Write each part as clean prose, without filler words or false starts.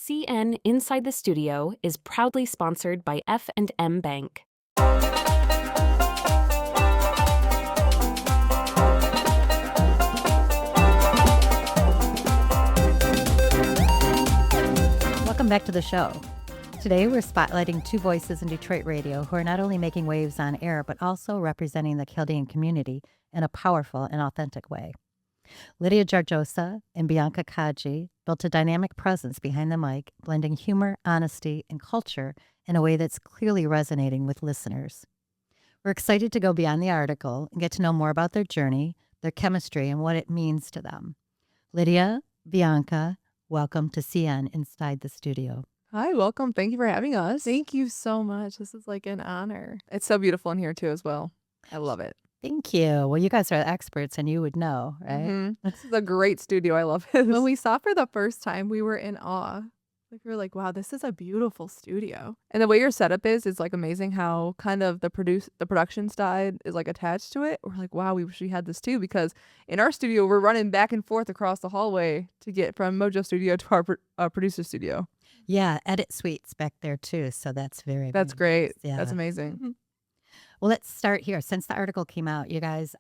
CN Inside the Studio is proudly sponsored by F&M Bank. Welcome back to the show. Today we're spotlighting two voices in Detroit radio who are not only making waves on air, but also representing the Chaldean community in a powerful and authentic way. Lydia Jarjosa and Bianca Kajy built a dynamic presence behind the mic, blending humor, honesty, and culture in a way that's clearly resonating with listeners. We're excited to go beyond the article and get to know more about their journey, their chemistry, and what it means to them. Lydia, Bianca, welcome to CN Inside the Studio. Hi, welcome. Thank you for having us. Thank you so much. This is like an honor. It's so beautiful in here too as well. I love it. Thank you. Well, you guys are experts and you would know, right? This is a great studio. I love it. When we saw for the first time, we were in awe. Like we were like, wow, this is a beautiful studio. And the way your setup is like amazing how kind of the production side is like attached to it. We're like, wow, we wish we had this too, because in our studio, we're running back and forth across the hallway to get from Mojo studio to our producer studio. Yeah, edit suites back there too. So that's very great. Nice. Yeah. That's amazing. Well, let's start here. Since the article came out, you guys,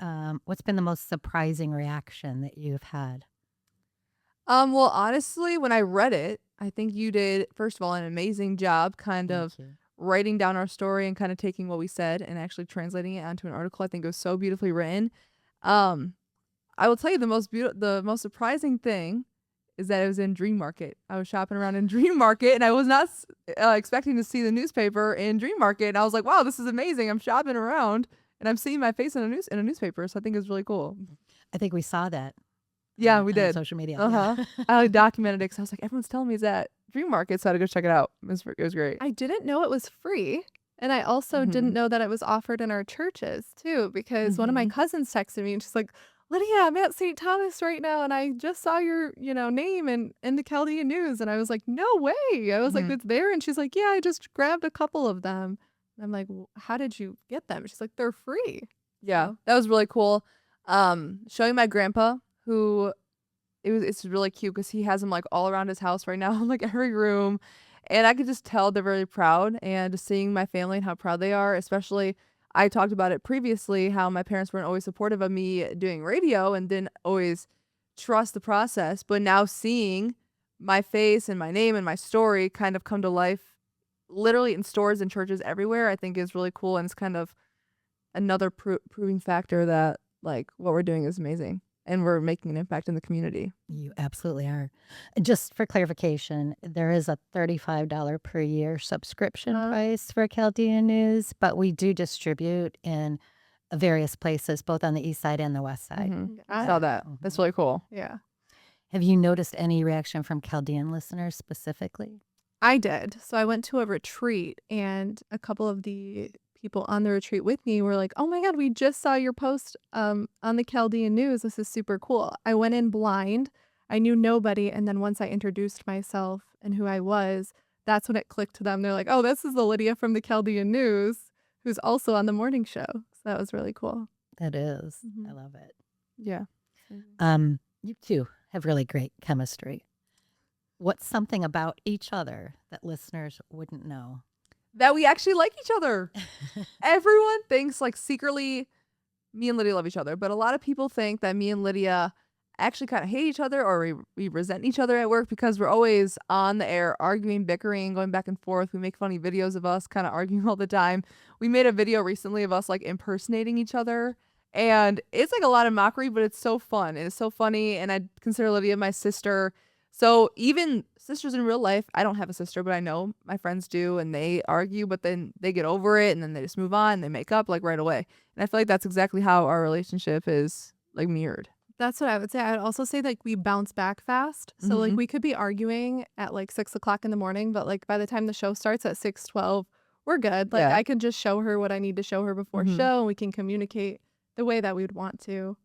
what's been the most surprising reaction that you've had? Well, honestly, when I read it, I think you did, first of all, an amazing job kind of writing down our story and kind of taking what we said and actually translating it onto an article. I think it was so beautifully written. I will tell you the most surprising thing is that it was in Dream Market. I was shopping around in Dream Market, and I was not expecting to see the newspaper in Dream Market. And I was like, wow, this is amazing. I'm shopping around, and I'm seeing my face in a newspaper. So I think it's really cool. I think we saw that. Yeah, we did. On social media. Yeah. I documented it because I was like, everyone's telling me it's at Dream Market, so I had to go check it out. It was great. I didn't know it was free. And I also didn't know that it was offered in our churches, too, because one of my cousins texted me, and she's like, Lydia, I'm at St. Thomas right now, and I just saw your, name in the Chaldean News. And I was like, no way. I was like, it's there. And she's like, yeah, I just grabbed a couple of them. And I'm like, well, how did you get them? She's like, they're free. Yeah, that was really cool. Showing my grandpa, who it's really cute because he has them like all around his house right now, in like every room. And I could just tell they're very proud. And just seeing my family and how proud they are, especially I talked about it previously, how my parents weren't always supportive of me doing radio and didn't always trust the process. But now seeing my face and my name and my story kind of come to life literally in stores and churches everywhere, I think is really cool. And it's kind of another proving factor that like what we're doing is amazing. And we're making an impact in the community. You absolutely are. Just for clarification, there is a $35 per year subscription price for Chaldean News, but we do distribute in various places, both on the east side and the west side. I saw that. That's really cool. Yeah. Have you noticed any reaction from Chaldean listeners specifically? I did. So I went to a retreat, and a couple of the people on the retreat with me were like, oh my God, we just saw your post on the Chaldean News. This is super cool. I went in blind. I knew nobody. And then once I introduced myself and who I was, that's when it clicked to them. They're like, oh, this is the Lydia from the Chaldean News, who's also on the morning show. So that was really cool. That is. I love it. Yeah. You two have really great chemistry. What's something about each other that listeners wouldn't know? That we actually like each other. Everyone thinks like secretly me and Lydia love each other, but a lot of people think that me and Lydia actually kind of hate each other, or we resent each other at work because we're always on the air arguing, bickering, going back and forth. We make funny videos of us kind of arguing all the time. We made a video recently of us like impersonating each other, and it's like a lot of mockery, but it's so fun and it's so funny. And I consider Lydia my sister. So even sisters in real life, I don't have a sister, but I know my friends do, and they argue, but then they get over it, and then they just move on, and they make up like right away. And I feel like that's exactly how our relationship is like mirrored. That's what I would say. I would also say like we bounce back fast. So like we could be arguing at like 6 o'clock in the morning, but like by the time the show starts at 6:12, we're good. Like I can just show her what I need to show her before show, and we can communicate the way that we would want to.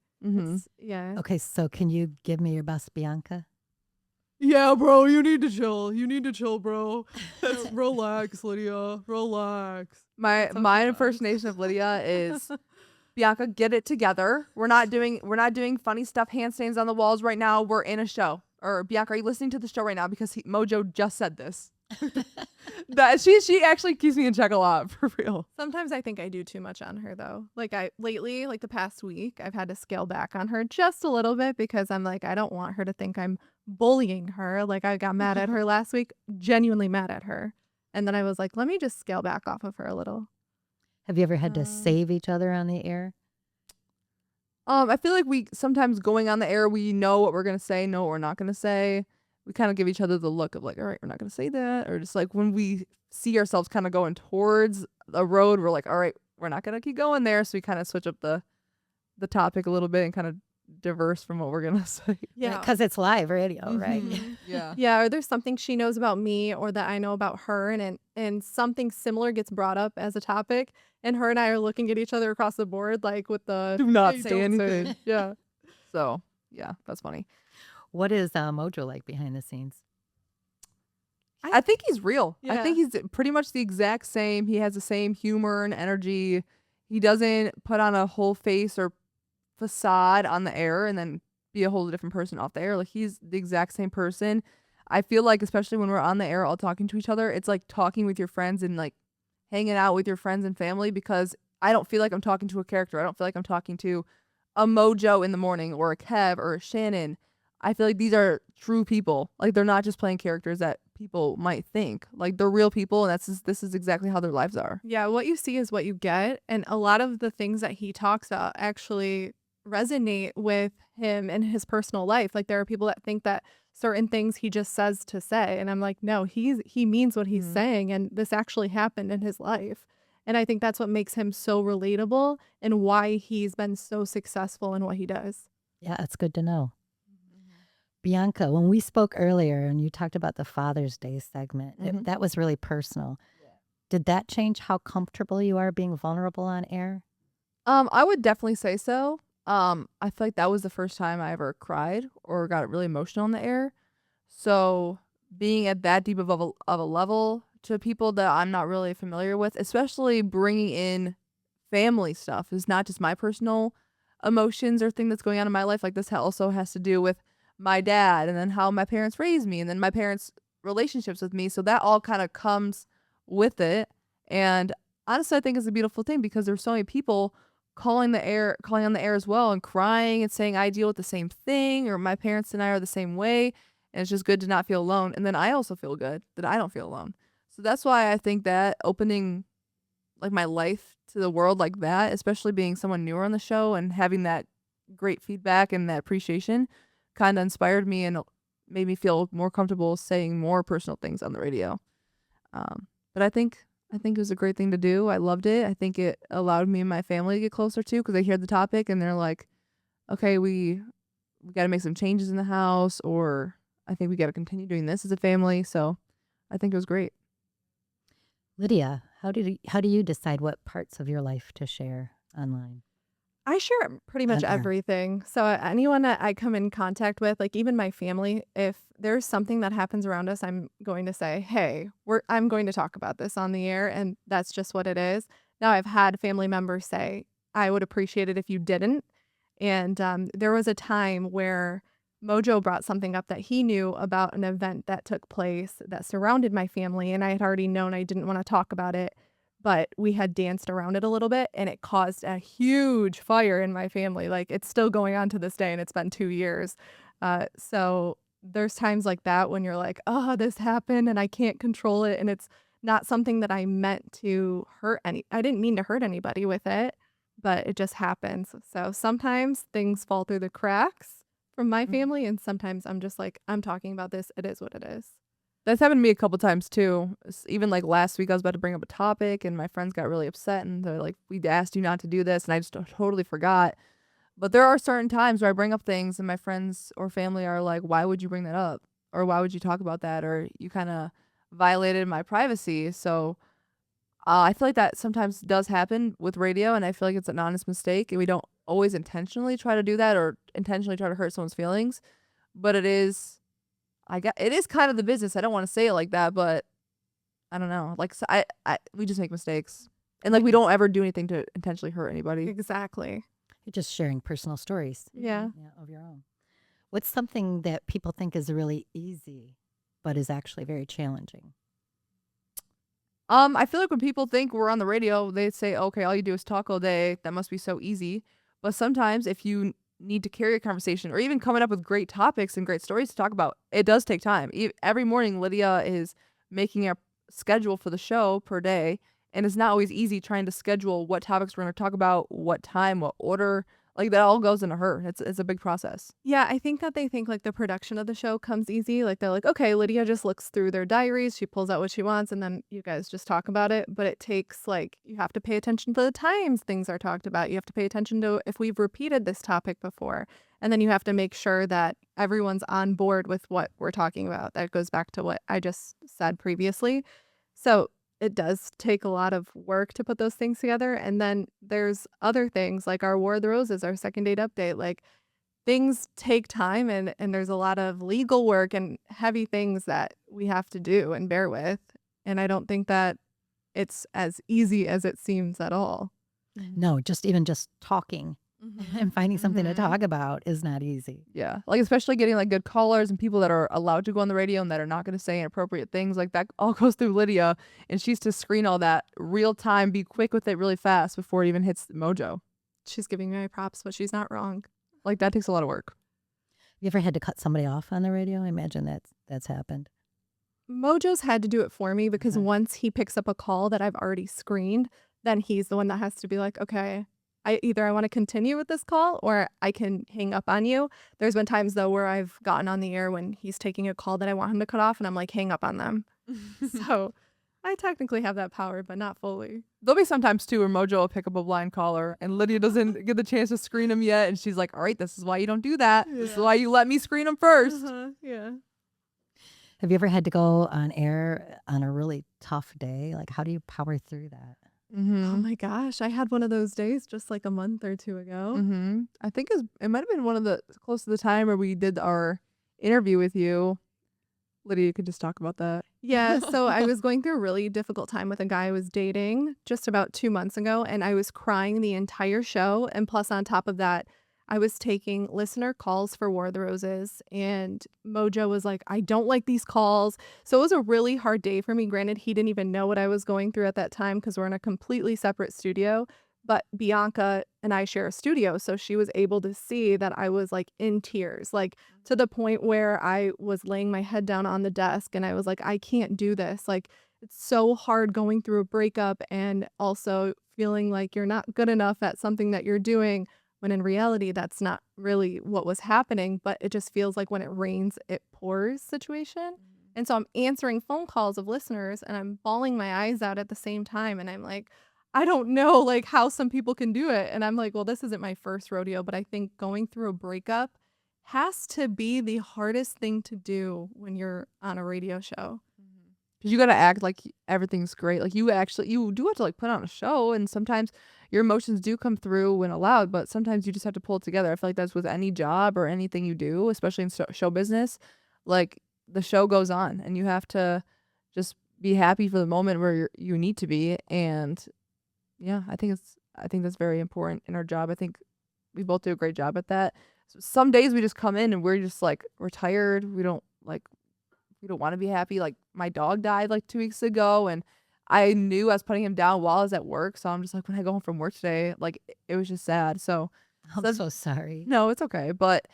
Yeah. Okay, so can you give me your best Bianca? Yeah, bro, you need to chill. You need to chill, bro. Relax, Lydia. Relax. My impersonation of Lydia is Bianca, get it together. We're not doing funny stuff, handstands on the walls right now. We're in a show. or Bianca, are you listening to the show right now? Because Mojo just said this. That she actually keeps me in check a lot, for real. Sometimes I think I do too much on her though. Like lately, like the past week, I've had to scale back on her just a little bit because I'm like, I don't want her to think I'm bullying her. Like I got mad at her last week, genuinely mad at her. And then I was like, let me just scale back off of her a little. Have you ever had to save each other on the air? I feel like we sometimes going on the air, we know what we're gonna say, know what we're not gonna say. We kind of give each other the look of like, all right, we're not gonna say that, or just like when we see ourselves kind of going towards a road, we're like, all right, we're not gonna keep going there, so we kind of switch up the topic a little bit and kind of diverse from what we're gonna say. Yeah. Because it's live radio, right? Yeah. Yeah, or there's something she knows about me or that I know about her, and something similar gets brought up as a topic, and her and I are looking at each other across the board like with the Do not "Hey, say don't anything. Yeah. So yeah, that's funny. What is Mojo like behind the scenes? I think he's real. I Yeah. think he's pretty much the exact same. He has the same humor and energy. He doesn't put on a whole face or facade on the air and then be a whole different person off the air. Like he's the exact same person. I feel like especially when we're on the air all talking to each other, it's like talking with your friends and like hanging out with your friends and family, because I don't feel like I'm talking to a character. I don't feel like I'm talking to a Mojo in the morning or a Kev or a Shannon. I feel like these are true people. Like they're not just playing characters that people might think. Like they're real people, and this is exactly how their lives are. Yeah, what you see is what you get. And a lot of the things that he talks about actually resonate with him in his personal life. Like there are people that think that certain things he just says to say. And I'm like, no, he means what he's saying. And this actually happened in his life. And I think that's what makes him so relatable and why he's been so successful in what he does. Yeah, it's good to know. Bianca, when we spoke earlier and you talked about the Father's Day segment, that was really personal. Did that change how comfortable you are being vulnerable on air? I would definitely say so. I feel like that was the first time I ever cried or got really emotional on the air. So being at that deep of a level to people that I'm not really familiar with, especially bringing in family stuff, is not just my personal emotions or thing that's going on in my life. Like this also has to do with my dad and then how my parents raised me and then my parents' relationships with me. So that all kind of comes with it. And honestly, I think it's a beautiful thing because there's so many people calling on the air as well and crying and saying I deal with the same thing, or my parents and I are the same way. And it's just good to not feel alone. And then I also feel good that I don't feel alone. So that's why I think that opening like my life to the world like that, especially being someone newer on the show and having that great feedback and that appreciation, kind of inspired me and made me feel more comfortable saying more personal things on the radio. But I think it was a great thing to do. I loved it. I think it allowed me and my family to get closer too, because they hear the topic and they're like, okay, we got to make some changes in the house, or I think we got to continue doing this as a family. So I think it was great. Lydia, how do you decide what parts of your life to share online? I share pretty much On air. everything. So anyone that I come in contact with, like even my family, if there's something that happens around us, I'm going to say, hey, I'm going to talk about this on the air. And that's just what it is. Now I've had family members say, I would appreciate it if you didn't. And there was a time where Mojo brought something up that he knew about an event that took place that surrounded my family. And I had already known I didn't want to talk about it, but we had danced around it a little bit and it caused a huge fire in my family. Like it's still going on to this day and it's been 2 years. So there's times like that when you're like, oh, this happened and I can't control it. And it's not something that I meant to I didn't mean to hurt anybody with it, but it just happens. So sometimes things fall through the cracks from my family. And sometimes I'm just like, I'm talking about this. It is what it is. That's happened to me a couple times too. Even like last week, I was about to bring up a topic and my friends got really upset and they're like, we asked you not to do this. And I just totally forgot. But there are certain times where I bring up things and my friends or family are like, why would you bring that up? Or why would you talk about that? Or you kind of violated my privacy. So I feel like that sometimes does happen with radio, and I feel like it's an honest mistake. And we don't always intentionally try to do that or intentionally try to hurt someone's feelings. But it is kind of the business. I don't want to say it like that, but I don't know. Like so we just make mistakes. And like we don't ever do anything to intentionally hurt anybody. Exactly. You're just sharing personal stories Yeah. of your own. What's something that people think is really easy, but is actually very challenging? I feel like when people think we're on the radio, they say, okay, all you do is talk all day. That must be so easy. But sometimes if you need to carry a conversation or even coming up with great topics and great stories to talk about, it does take time. Every morning, Lydia is making a schedule for the show per day. And it's not always easy trying to schedule what topics we're going to talk about, what time, what order. Like that all goes into her. It's a big process. Yeah, I think that they think like the production of the show comes easy. Like they're like, okay, Lydia just looks through their diaries, she pulls out what she wants, and then you guys just talk about it. But it takes like, you have to pay attention to the times things are talked about. You have to pay attention to if we've repeated this topic before. And then you have to make sure that everyone's on board with what we're talking about. That goes back to what I just said previously. So it does take a lot of work to put those things together. And then there's other things like our War of the Roses, our second date update. Like things take time and there's a lot of legal work and heavy things that we have to do and bear with. And I don't think that it's as easy as it seems at all. No, even just talking and finding something to Mhm. talk about is not easy. Yeah. Like especially getting like good callers and people that are allowed to go on the radio and that are not going to say inappropriate things, like that all goes through Lydia, and she's to screen all that real time, be quick with it really fast before it even hits Mojo. She's giving me my props, but she's not wrong. Like that takes a lot of work. You ever had to cut somebody off on the radio? I imagine that's happened. Mojo's had to do it for me because Okay. once he picks up a call that I've already screened, then he's the one that has to be like, okay, I want to continue with this call or I can hang up on you. There's been times though where I've gotten on the air when he's taking a call that I want him to cut off and I'm like, hang up on them. So I technically have that power, but not fully. There'll be sometimes too where Mojo will pick up a blind caller and Lydia doesn't get the chance to screen him yet, and she's like, all right, this is why you don't do that. This is why you let me screen him 1st. Yeah. Have you ever had to go on air on a really tough day? Like, how do you power through that? Oh Mm-hmm. my gosh. I had one of those days just like a month or two ago. Mm-hmm. I think it might have been one of the close to the time where we did our interview with you. Lydia, you could just talk about that. Yeah, so I was going through a really difficult time with a guy I was dating just about 2 months ago, and I was crying the entire show. And plus, on top of that, I was taking listener calls for War of the Roses, and Mojo was like, I don't like these calls. So it was a really hard day for me. Granted, he didn't even know what I was going through at that time because we're in a completely separate studio. But Bianca and I share a studio, so she was able to see that I was like in tears, like to the point where I was laying my head down on the desk and I was like, I can't do this. Like, it's so hard going through a breakup and also feeling like you're not good enough at something that you're doing when in reality, that's not really what was happening. But it just feels like when it rains, it pours situation. And so I'm answering phone calls of listeners and I'm bawling my eyes out at the same time. And I'm like, I don't know like how some people can do it. And I'm like, well, this isn't my first rodeo, but I think going through a breakup has to be the hardest thing to do when you're on a radio show. Because you got to act like everything's great. Like you do have to like put on a show, and sometimes your emotions do come through when allowed, but sometimes you just have to pull it together. I feel like that's with any job or anything you do, especially in show business. Like the show goes on and you have to just be happy for the moment where you need to be. And yeah, I think that's very important in our job. I think we both do a great job at that. Some days we just come in and we're just like, we're tired. We don't want to be happy. Like my dog died like 2 weeks ago and I knew I was putting him down while I was at work. So I'm just like, when I go home from work today, like it was just sad. So I'm so sorry. no, it's okay. But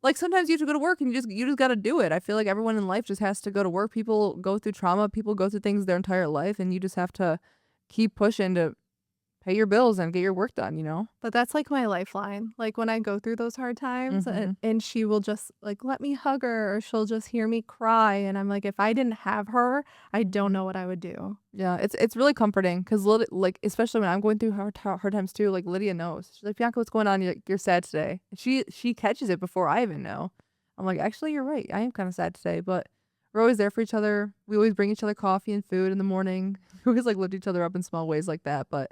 like sometimes you have to go to work and you just got to do it. I feel like everyone in life just has to go to work. People go through trauma. People go through things their entire life, and you just have to keep pushing to pay your bills and get your work done, you know? But that's like my lifeline. Like when I go through those hard times and she will just like let me hug her or she'll just hear me cry. And I'm like, if I didn't have her, I don't know what I would do. Yeah, it's really comforting because like especially when I'm going through hard times too. Like Lydia knows. She's like, Bianca, what's going on? You're sad today. And she catches it before I even know. I'm like, actually, you're right. I am kind of sad today, but we're always there for each other. We always bring each other coffee and food in the morning. We always like lift each other up in small ways like that. But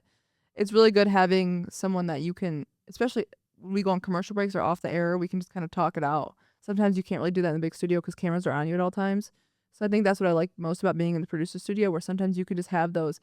it's really good having someone that you can, especially when we go on commercial breaks or off the air, we can just kind of talk it out. Sometimes you can't really do that in the big studio because cameras are on you at all times. So I think that's what I like most about being in the producer studio, where sometimes you can just have those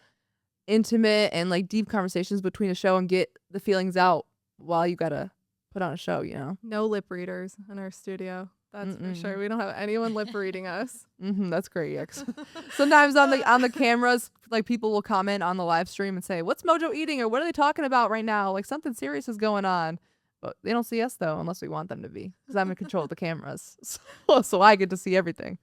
intimate and like deep conversations between a show and get the feelings out while you gotta put on a show, you know. No lip readers in our studio. That's for sure. We don't have anyone lip reading us. That's great. Yeah, 'cause sometimes on the cameras, like people will comment on the live stream and say, "What's Mojo eating?" or "What are they talking about right now?" Like something serious is going on. But they don't see us though, unless we want them to be, because I'm in control of the cameras, so I get to see everything.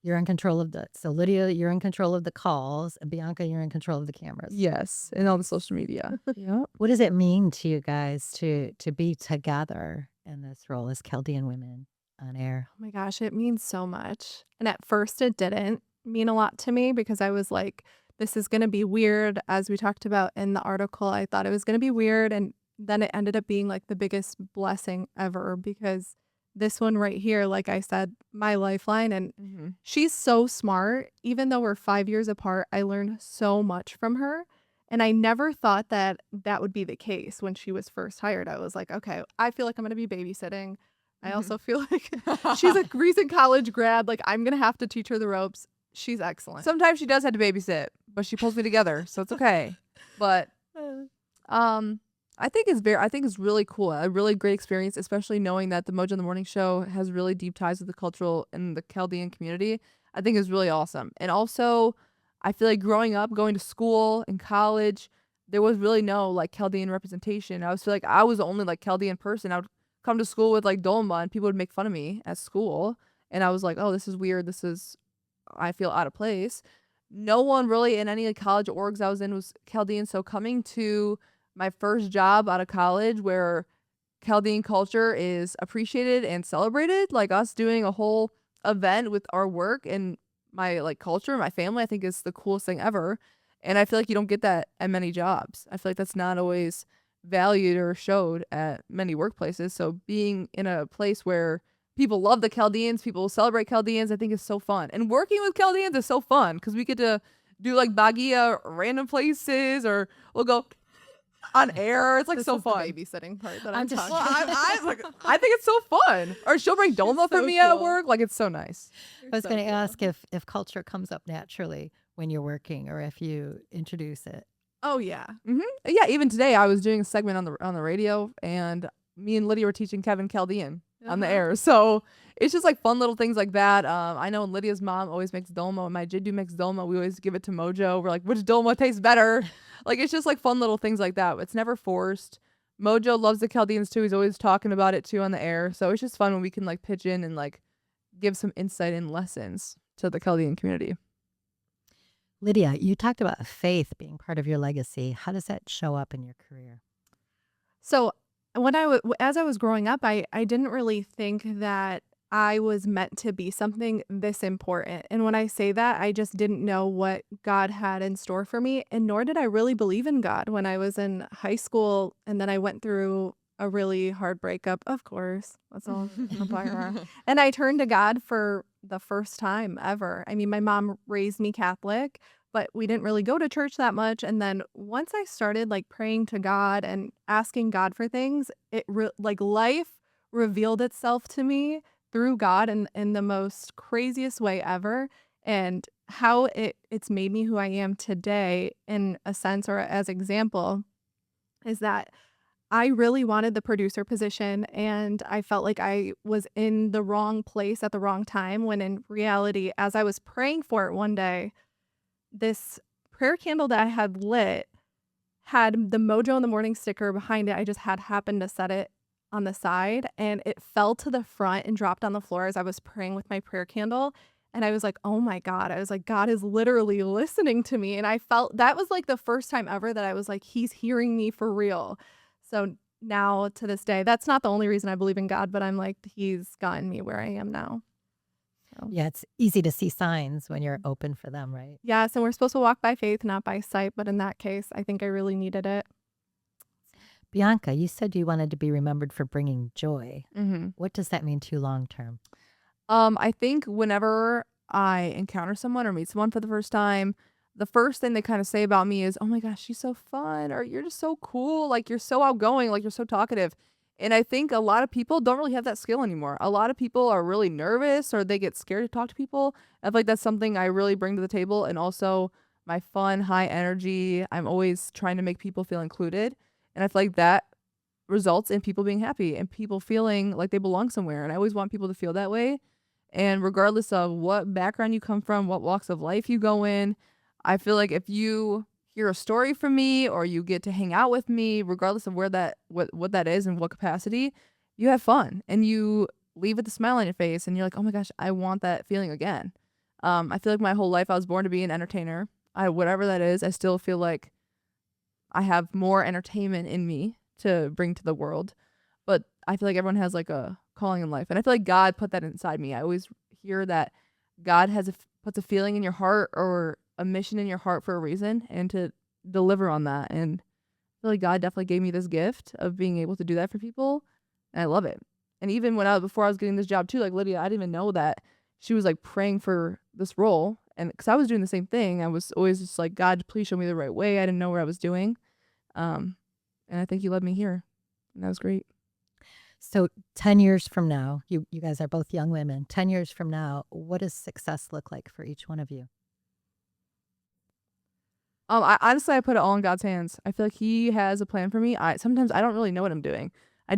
You're in control of so Lydia, you're in control of the calls, and Bianca, you're in control of the cameras. Yes, and all the social media. Yeah. What does it mean to you guys to be together in this role as Chaldean women on air? Oh my gosh, it means so much. And at first it didn't mean a lot to me because I was like, this is going to be weird. As we talked about in the article, I thought it was going to be weird. And then it ended up being like the biggest blessing ever because this one right here, like I said, my lifeline. And she's so smart. Even though we're 5 years apart, I learned so much from her. And I never thought that that would be the case when she was first hired. I was like, okay, I feel like I'm going to be babysitting. I also feel like she's a recent college grad. Like, I'm going to have to teach her the ropes. She's excellent. Sometimes she does have to babysit, but she pulls me together, so it's okay. But I think it's really cool. A really great experience, especially knowing that the Mojo in the Morning show has really deep ties with the cultural and the Chaldean community. I think is really awesome. And also, I feel like growing up, going to school and college, there was really no like Chaldean representation. I feel like I was the only like Chaldean person. I would come to school with like dolma and people would make fun of me at school. And I was like, oh, this is weird. I feel out of place. No one really in any like, college orgs I was in was Chaldean. So coming to my first job out of college where Chaldean culture is appreciated and celebrated, like us doing a whole event with our work and my like culture, my family, I think is the coolest thing ever. And I feel like you don't get that at many jobs. I feel like that's not always valued or showed at many workplaces. So being in a place where people love the Chaldeans, people celebrate Chaldeans, I think is so fun. And working with Chaldeans is so fun because we get to do like bagia random places, or we'll go on air. It's like This so is fun. the babysitting part that I'm I'm just- talking Well, about. I think it's so fun. Or she'll bring dolma for so me at cool. work. Like it's so nice. I was going to ask if culture comes up naturally when you're working or if you introduce it. Oh, yeah. Yeah, even today I was doing a segment on the radio, and me and Lydia were teaching Kevin Chaldean on the air. So it's just like fun little things like that. I know Lydia's mom always makes dolma. When my Jiddu makes dolma, we always give it to Mojo. We're like, which dolma tastes better? Like it's just like fun little things like that. It's never forced. Mojo loves the Chaldeans too. He's always talking about it too on the air. So it's just fun when we can like pitch in and like give some insight and lessons to the Chaldean community. Lydia, you talked about faith being part of your legacy. How does that show up in your career? So as I was growing up, I didn't really think that I was meant to be something this important. And when I say that, I just didn't know what God had in store for me. And nor did I really believe in God when I was in high school. And then I went through a really hard breakup. Of course, that's all. And I turned to God for the first time ever. I mean, my mom raised me Catholic, but we didn't really go to church that much. And then once I started like praying to God and asking God for things, like life revealed itself to me through God in the most craziest way ever. And how it's made me who I am today in a sense, or as example, is that I really wanted the producer position, and I felt like I was in the wrong place at the wrong time, when in reality, as I was praying for it one day, this prayer candle that I had lit had the Mojo in the Morning sticker behind it. I just had happened to set it on the side, and it fell to the front and dropped on the floor as I was praying with my prayer candle. And I was like, oh my God. I was like, God is literally listening to me. And I felt that was like the first time ever that I was like, he's hearing me for real. So now to this day, that's not the only reason I believe in God, but I'm like, he's gotten me where I am now. So. Yeah, it's easy to see signs when you're open for them, right? Yes, and we're supposed to walk by faith, not by sight. But in that case, I think I really needed it. Bianca, you said you wanted to be remembered for bringing joy. Mm-hmm. What does that mean to you long term? I think whenever I encounter someone or meet someone for the first time, the first thing they kind of say about me is, oh my gosh, she's so fun, or you're just so cool, like you're so outgoing, like you're so talkative. And I think a lot of people don't really have that skill anymore. A lot of people are really nervous or they get scared to talk to people. I feel like that's something I really bring to the table. And also my fun, high energy. I'm always trying to make people feel included. And I feel like that results in people being happy and people feeling like they belong somewhere. And I always want people to feel that way. And regardless of what background you come from, what walks of life you go in, I feel like if you hear a story from me or you get to hang out with me, regardless of where that what that is and what capacity, you have fun and you leave with a smile on your face and you're like, oh my gosh, I want that feeling again. I feel like my whole life I was born to be an entertainer. Whatever that is, I still feel like I have more entertainment in me to bring to the world. But I feel like everyone has like a calling in life. And I feel like God put that inside me. I always hear that God puts a feeling in your heart or a mission in your heart for a reason and to deliver on that. And I feel like God definitely gave me this gift of being able to do that for people. And I love it. And even before I was getting this job too, like Lydia, I didn't even know that she was like praying for this role. And because I was doing the same thing, I was always just like, God, please show me the right way. I didn't know what I was doing. And I think he led me here. And that was great. So 10 years from now, you guys are both young women. 10 years from now, what does success look like for each one of you? Honestly, I put it all in God's hands. I feel like he has a plan for me. Sometimes I don't really know what I'm doing. I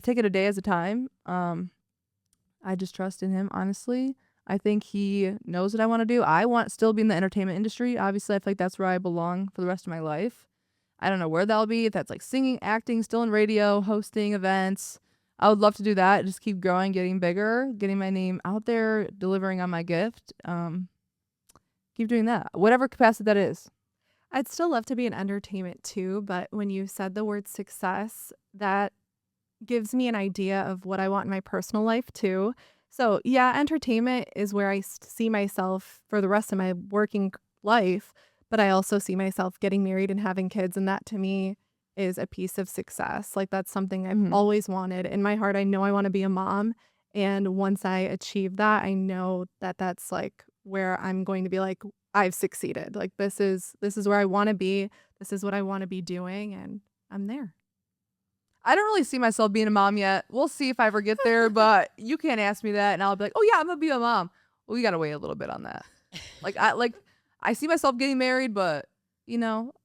take it a day at a time. I just trust in him, honestly. I think he knows what I want to do. I want still be in the entertainment industry. Obviously, I feel like that's where I belong for the rest of my life. I don't know where that'll be. If that's like singing, acting, still in radio, hosting events. I would love to do that. Just keep growing, getting bigger, getting my name out there, delivering on my gift. Keep doing that, whatever capacity that is. I'd still love to be in entertainment too, but when you said the word success, that gives me an idea of what I want in my personal life too. So yeah, entertainment is where I see myself for the rest of my working life, but I also see myself getting married and having kids, and that to me is a piece of success. Like that's something I've always wanted. In my heart, I know I want to be a mom, and once I achieve that, I know that that's like where I'm going to be like, I've succeeded. Like this is where I want to be. This is what I want to be doing, and I'm there. I don't really see myself being a mom yet. We'll see if I ever get there, but you can't ask me that and I'll be like, oh yeah, I'm gonna be a mom. Well, we gotta wait a little bit on that. I see myself getting married, but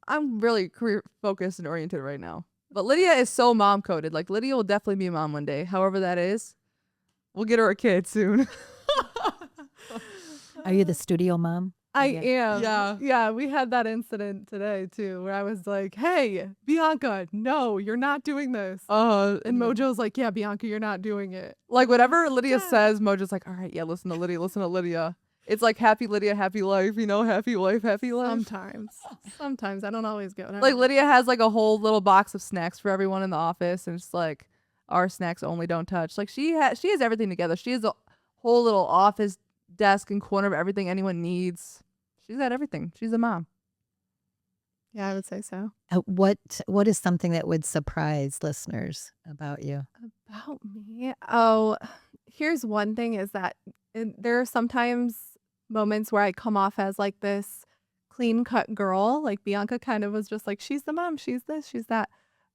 I'm really career focused and oriented right now. But Lydia is so mom coded. Like Lydia will definitely be a mom one day. However that is. We'll get her a kid soon. Are you the studio mom? I am. Yeah. Yeah, we had that incident today too where I was like, hey, Bianca, no, you're not doing this. And Mojo's like, yeah, Bianca, you're not doing it. Like whatever Lydia says, Mojo's like, all right, yeah, listen to Lydia. It's like happy Lydia, happy life, happy wife, happy life. Sometimes I don't always go. Like Lydia has like a whole little box of snacks for everyone in the office, and it's like our snacks only, don't touch. Like she has everything together. She has a whole little office desk and corner of everything anyone needs. She's got everything. She's a mom. Yeah, I would say so. What is something that would surprise listeners about you? About me? Oh, here's one thing is that there are sometimes moments where I come off as like this clean cut girl. Like Bianca kind of was just like, she's the mom, she's this, she's that.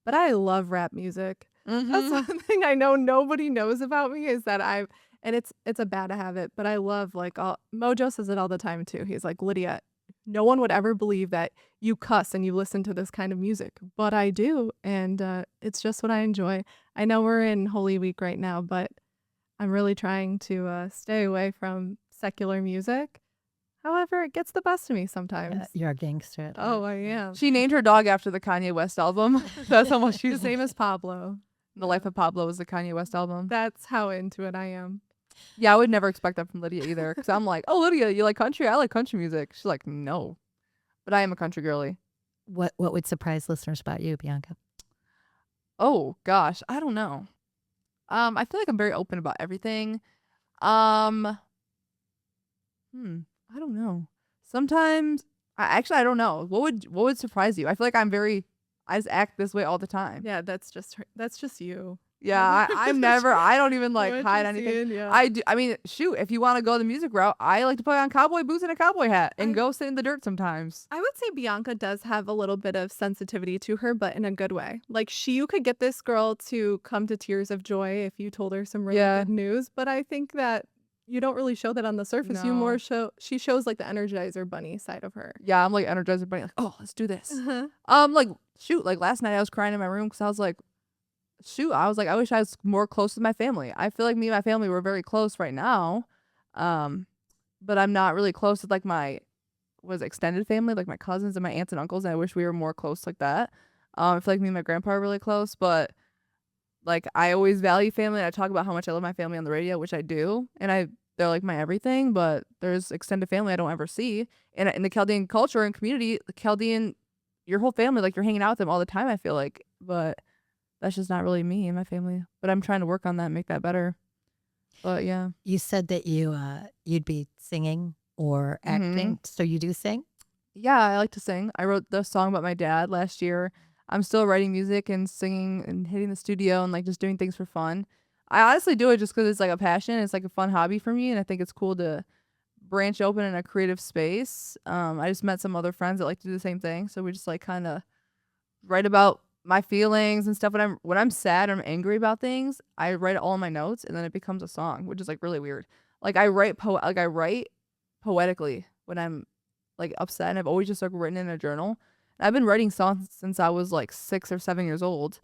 But I love rap music. That's one thing I know nobody knows about me is that and it's a bad habit, but I love Mojo says it all the time too. He's like, Lydia, no one would ever believe that you cuss and you listen to this kind of music, but I do. And it's just what I enjoy. I know we're in Holy Week right now, but I'm really trying to stay away from secular music. However, it gets the best of me sometimes. You're a gangster. Oh, I am. She named her dog after the Kanye West album. That's how much she's. His name is Pablo. The Life of Pablo is the Kanye West album. That's how into it I am. Yeah, I would never expect that from Lydia either. Because I'm like, oh, Lydia, you like country? I like country music. She's like, no. But I am a country girly. What would surprise listeners about you, Bianca? Oh, gosh. I don't know. I feel like I'm very open about everything. I don't know. Sometimes, I don't know. What would surprise you? I feel like I just act this way all the time. Yeah, that's just you. Yeah, I'm never. I don't even like hide anything. Yeah. I do. I mean, shoot. If you want to go the music route, I like to put on cowboy boots and a cowboy hat and go sit in the dirt sometimes. I would say Bianca does have a little bit of sensitivity to her, but in a good way. Like you could get this girl to come to tears of joy if you told her some really good news. But I think that you don't really show that on the surface. You No. more she shows like the Energizer Bunny side of her. Yeah, I'm like Energizer Bunny, like, oh, let's do this. Like, shoot, like last night I was crying in my room because I was like, shoot, I was like, I wish I was more close with my family. I feel like me and my family were very close right now. But I'm not really close with like my extended family, like my cousins and my aunts and uncles. And I wish we were more close like that. I feel like me and my grandpa are really close, but like I always value family. I talk about how much I love my family on the radio, which I do, and they're like my everything. But there's extended family I don't ever see, and in the Chaldean culture and community, the Chaldean, your whole family, like you're hanging out with them all the time. I feel like, but that's just not really me and my family. But I'm trying to work on that, and make that better. But yeah, You said that you'd be singing or acting, so you do sing? yeah, I like to sing. I wrote the song about my dad last year. I'm still writing music and singing and hitting the studio and like just doing things for fun. I honestly do it just because it's like a passion. It's like a fun hobby for me, and I think it's cool to branch open in a creative space. I just met some other friends that like to do the same thing, so we just like kind of write about my feelings and stuff. When I'm sad or I'm angry about things, I write all in my notes, and then it becomes a song, which is like really weird. Like I write poetically when I'm like upset, and I've always just like written in a journal. I've been writing songs since I was like 6 or 7 years old,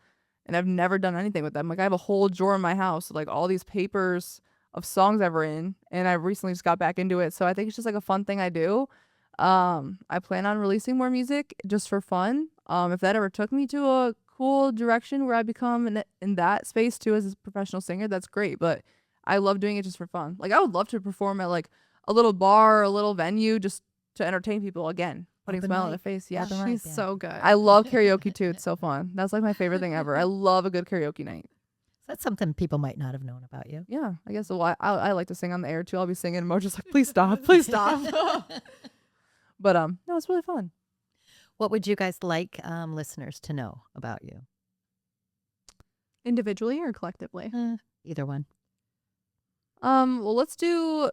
and I've never done anything with them. Like I have a whole drawer in my house with like all these papers of songs I've written, and I recently just got back into it. So I think it's just like a fun thing I do. I plan on releasing more music just for fun. If that ever took me to a cool direction where I become in that space too as a professional singer, that's great. But I love doing it just for fun. Like I would love to perform at like a little bar, or a little venue, just to entertain people again. Putting a Open smile on their mic. face. Yeah. Open mic. She's Yeah. so good. I love karaoke too. It's so fun. That's like my favorite thing ever. I love a good karaoke night. That's something people might not have known about you. Yeah, I guess I like to sing on the air too. I'll be singing and Mojo's like, please stop, please stop. But no, it's really fun. What would you guys like listeners to know about you? Individually or collectively? Either one. Well, let's do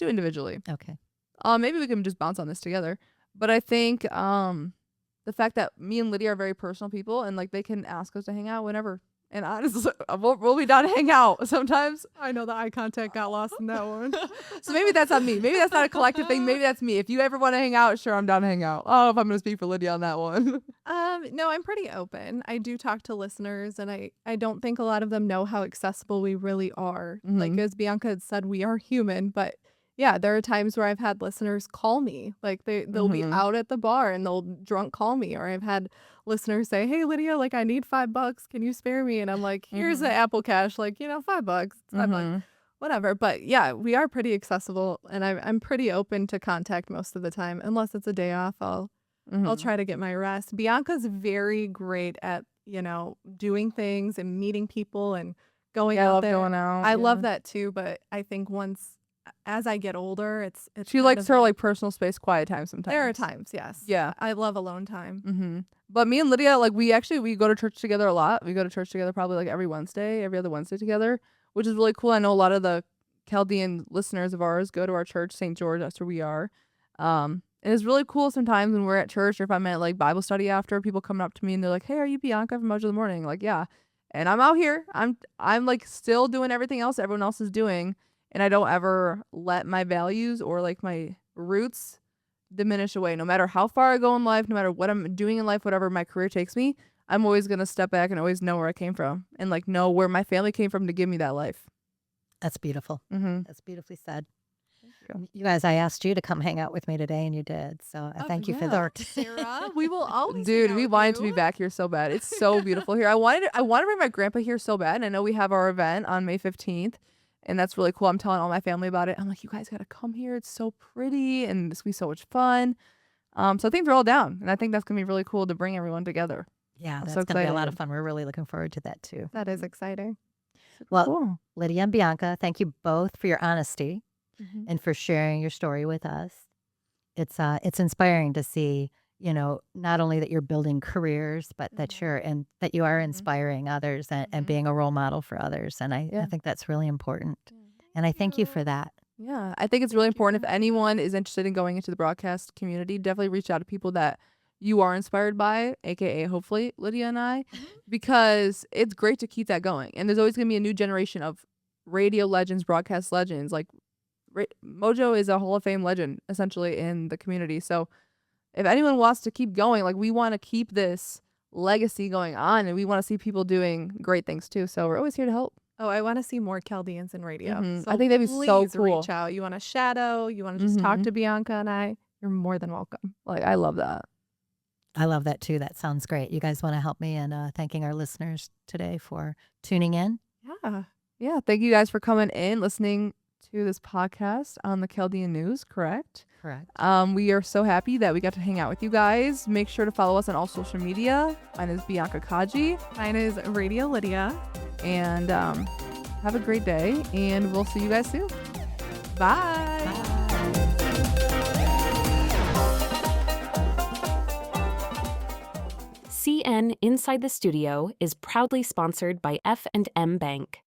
individually. Okay. Maybe we can just bounce on this together. But I think the fact that me and Lydia are very personal people, and like they can ask us to hang out whenever. And honestly, we'll be down to hang out sometimes. I know the eye contact got lost in that one. So maybe that's on me. Maybe that's not a collective thing. Maybe that's me. If you ever want to hang out, sure, I'm down to hang out. Oh, if I'm going to speak for Lydia on that one. No, I'm pretty open. I do talk to listeners, and I don't think a lot of them know how accessible we really are. Like as Bianca had said, we are human, but yeah, there are times where I've had listeners call me. Like they'll be out at the bar and they'll drunk call me, or I've had listeners say, "Hey Lydia, like I need $5. Can you spare me?" And I'm like, "Here's the Apple Cash, like, $5. It's $5. Whatever." But yeah, we are pretty accessible, and I'm pretty open to contact most of the time. Unless it's a day off, I'll try to get my rest. Bianca's very great at, doing things and meeting people and going I out love there. going out. I yeah. love that too, but I think as I get older, it's She kind likes of her like personal space, quiet time sometimes. there are times, yes. Yeah. I love alone time. But me and Lydia, like we go to church together a lot. We go to church together probably like every other Wednesday together, which is really cool. I know a lot of the Chaldean listeners of ours go to our church, St. George. That's where we are. And it's really cool sometimes when we're at church, or if I'm at like Bible study after, people coming up to me and they're like, "Hey, are you Bianca from Mojo in the Morning?" Like, yeah. And I'm out here. I'm like still doing everything else everyone else is doing. And I don't ever let my values or like my roots diminish away. No matter how far I go in life, no matter what I'm doing in life, whatever my career takes me, I'm always going to step back and always know where I came from, and like know where my family came from to give me that life. That's beautiful. Mm-hmm. That's beautifully said. you. You guys, I asked you to come hang out with me today, and you did. So I thank you for that. Sarah, we will always Dude, hang out we with wanted to be you. back here so bad. It's so beautiful here. I want to bring my grandpa here so bad. And I know we have our event on May 15th. And that's really cool. I'm telling all my family about it. I'm like, you guys got to come here. It's so pretty and it's going to be so much fun. So I think they're all down. And I think that's going to be really cool to bring everyone together. Yeah, I'm that's so going to be a lot excited. of fun. We're really looking forward to that too. That is exciting. Well, Cool. Lydia and Bianca, thank you both for your honesty Mhm. and for sharing your story with us. It's inspiring to see, not only that you're building careers, but that you are inspiring others and being a role model for others. And I Yeah. think that's really important. And I thank you for that. Yeah, I think it's really important. If anyone is interested in going into the broadcast community, definitely reach out to people that you are inspired by, aka hopefully Lydia and I, because it's great to keep that going. And there's always going to be a new generation of radio legends, broadcast legends. Like Mojo is a Hall of Fame legend essentially in the community. So if anyone wants to keep going, like, we want to keep this legacy going on, and we want to see people doing great things too. So we're always here to help. Oh, I want to see more Chaldeans in radio. Mhm. So I think that'd be so please cool. reach out. You want to shadow? You want to just talk Mhm. to Bianca and I? You're more than welcome. Like, I love that. I love that too. That sounds great. You guys want to help me in thanking our listeners today for tuning in? Yeah. Yeah, thank you guys for coming in, listening to this podcast on the Chaldean News, correct? Correct. We are so happy that we got to hang out with you guys. Make sure to follow us on all social media. Mine is Bianca Kajy. Mine is Radio Lydia. And have a great day, and we'll see you guys soon. Bye. CN Inside the Studio is proudly sponsored by F&M Bank.